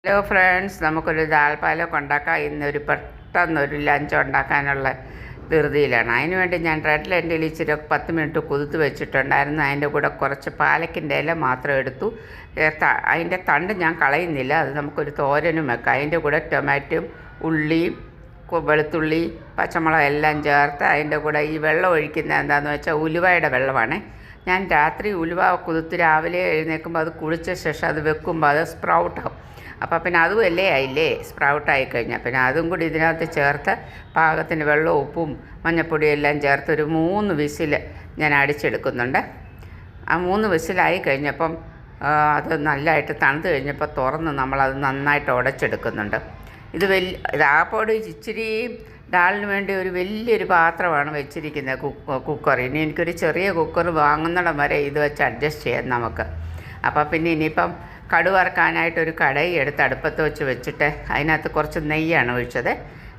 Hello friends, നമുക്കൊരു ദാൽ പാലൊക്കെ ഉണ്ടാക്കാം. ഇന്നൊരു പെട്ടെന്നൊരു ലഞ്ച് ഉണ്ടാക്കാനുള്ള ധൃതിയിലാണ്. അതിനുവേണ്ടി ഞാൻ റെഡ് ലെൻറ്റിൽ ഇച്ചിരി 10 മിനിറ്റ് കുതിർത്ത് വെച്ചിട്ടുണ്ടായിരുന്നു. അതിൻ്റെ കൂടെ കുറച്ച് പാലക്കിൻ്റെ ഇല മാത്രം എടുത്തു. അതിൻ്റെ തണ്ട് ഞാൻ കളയുന്നില്ല, അത് നമുക്കൊരു തോരനും വെക്കാം. അതിൻ്റെ കൂടെ ടൊമാറ്റോയും ഉള്ളിയും വെളുത്തുള്ളി പച്ചമുളക് എല്ലാം ചേർത്ത് അതിൻ്റെ കൂടെ ഈ വെള്ളം ഒഴിക്കുന്നത് എന്താണെന്ന് വെച്ചാൽ ഉലുവയുടെ വെള്ളമാണ്. ഞാൻ രാത്രി ഉലുവ കുതിർത്ത് രാവിലെ എഴുന്നേൽക്കുമ്പോൾ അത് കുളിച്ച ശേഷം അത് വെക്കുമ്പോൾ അത് സ്പ്രൗട്ടാവും. അപ്പോൾ പിന്നെ അതും അല്ലേ ആയില്ലേ, സ്പ്രൗട്ടായി കഴിഞ്ഞാൽ പിന്നെ അതും കൂടി ഇതിനകത്ത് ചേർത്ത് പാകത്തിന് വെള്ളവും ഉപ്പും മഞ്ഞൾപ്പൊടിയും എല്ലാം ചേർത്ത് ഒരു 3 വിസിൽ ഞാൻ അടിച്ചെടുക്കുന്നുണ്ട്. ആ 3 വിസിലായി കഴിഞ്ഞപ്പം അത് നല്ലതായിട്ട് തണുത്ത് കഴിഞ്ഞപ്പോൾ തുറന്ന് നമ്മളത് നന്നായിട്ട് ഉടച്ചെടുക്കുന്നുണ്ട്. ഇത് ആപ്പോട് ഇച്ചിരി ഡാലിന് വേണ്ടി ഒരു വലിയൊരു പാത്രമാണ് വെച്ചിരിക്കുന്നത്, കുക്കർ. ഇനി എനിക്കൊരു ചെറിയ കുക്കർ വാങ്ങുന്നിടം വരെ ഇത് വെച്ച് അഡ്ജസ്റ്റ് ചെയ്യാം നമുക്ക്. അപ്പോൾ പിന്നെ ഇനിയിപ്പം കടുവറക്കാനായിട്ടൊരു കടായി എടുത്ത് അടുപ്പത്ത് വെച്ചിട്ട് അതിനകത്ത് കുറച്ച് നെയ്യാണ് ഒഴിച്ചത്.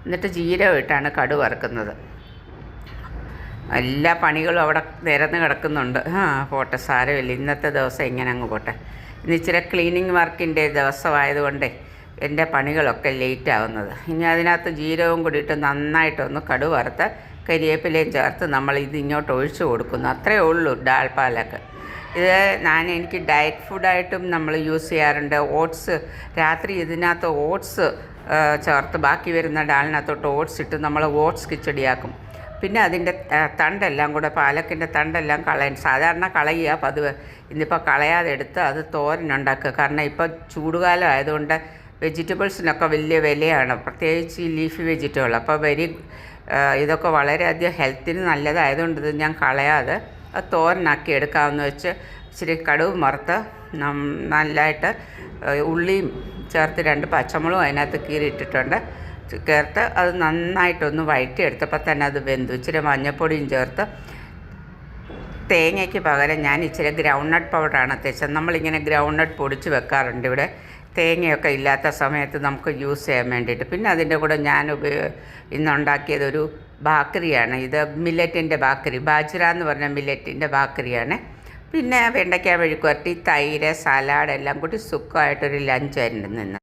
എന്നിട്ട് ജീരകം ഇട്ടാണ് കടുക് വറുക്കുന്നത്. എല്ലാ പണികളും അവിടെ നിരന്ന് കിടക്കുന്നുണ്ട്. പോട്ടെ, സാരമില്ല, ഇന്നത്തെ ദിവസം ഇങ്ങനെ അങ്ങ് പോട്ടെ. ഇന്ന് ഇച്ചിരി ക്ലീനിങ് വർക്കിൻ്റെ ദിവസമായതുകൊണ്ട് എൻ്റെ പണികളൊക്കെ ലേറ്റ് ആവുന്നത്. ഇനി അതിനകത്ത് ജീരകവും കൂടി ഇട്ട് നന്നായിട്ടൊന്ന് കടുക് വറുത്ത് കരിവേപ്പിലയും ചേർത്ത് നമ്മൾ ഇത് ഇങ്ങോട്ട് ഒഴിച്ചു കൊടുക്കുന്നു. അത്രയേ ഉള്ളൂ ഡാൽ പാലക്ക്. ഇത് എനിക്ക് ഡയറ്റ് ഫുഡായിട്ടും നമ്മൾ യൂസ് ചെയ്യാറുണ്ട്. ഓട്സ് രാത്രി ഇതിനകത്ത് ഓട്സ് ചേർത്ത് ബാക്കി വരുന്ന ഡാലിനകത്തോട്ട് ഓട്സ് ഇട്ട് നമ്മൾ ഓട്സ് കിച്ചടിയാക്കും. പിന്നെ അതിൻ്റെ തണ്ടെല്ലാം കൂടെ പാലക്കിൻ്റെ തണ്ടെല്ലാം സാധാരണ കളയുക പതിവ്. ഇന്നിപ്പോൾ കളയാതെ എടുത്ത് അത് തോരനുണ്ടാക്കുക. കാരണം ഇപ്പോൾ ചൂടുകാലം ആയതുകൊണ്ട് വെജിറ്റബിൾസിനൊക്കെ വലിയ വിലയാണ്, പ്രത്യേകിച്ച് ഈ ലീഫി വെജിറ്റബിൾ. അപ്പോൾ ഇതൊക്കെ വളരെയധികം ഹെൽത്തിന് നല്ലതായതുകൊണ്ട് ഇത് ഞാൻ കളയാതെ അത് തോരനാക്കി എടുക്കാമെന്ന് വെച്ച് ഇച്ചിരി കടുക് വറുത്ത് നല്ലതായിട്ട് ഉള്ളിയും ചേർത്ത് 2 പച്ചമുളകും അതിനകത്ത് കീറിയിട്ടിട്ടുണ്ട്. ചേർത്ത് അത് നന്നായിട്ടൊന്ന് വഴറ്റിയെടുത്തപ്പോൾ തന്നെ അത് വെന്തു. ഇച്ചിരി മഞ്ഞൾപ്പൊടിയും ചേർത്ത് തേങ്ങയ്ക്ക് പകരം ഞാൻ ഇച്ചിരി ഗ്രൗണ്ട് നട്ട് പൗഡറാണ് തേച്ചത്. നമ്മളിങ്ങനെ ഗ്രൗണ്ട് നട്ട് പൊടിച്ച് വെക്കാറുണ്ട് ഇവിടെ, തേങ്ങയൊക്കെ ഇല്ലാത്ത സമയത്ത് നമുക്ക് യൂസ് ചെയ്യാൻ വേണ്ടിയിട്ട്. പിന്നെ അതിൻ്റെ കൂടെ ഞാൻ ഇന്നുണ്ടാക്കിയതൊരു ബാക്കറിയാണ്. ഇത് മില്ലറ്റിൻ്റെ ബാക്കറി, ബാജ്ര എന്ന് പറഞ്ഞ മില്ലറ്റിൻ്റെ ബാക്കറിയാണ്. പിന്നെ വെണ്ടയ്ക്ക മെഴുക്കുവരട്ടി, തൈര്, സലാഡ് എല്ലാം കൂടി സുഖമായിട്ടൊരു ലഞ്ചായിരുന്നു നിന്ന്.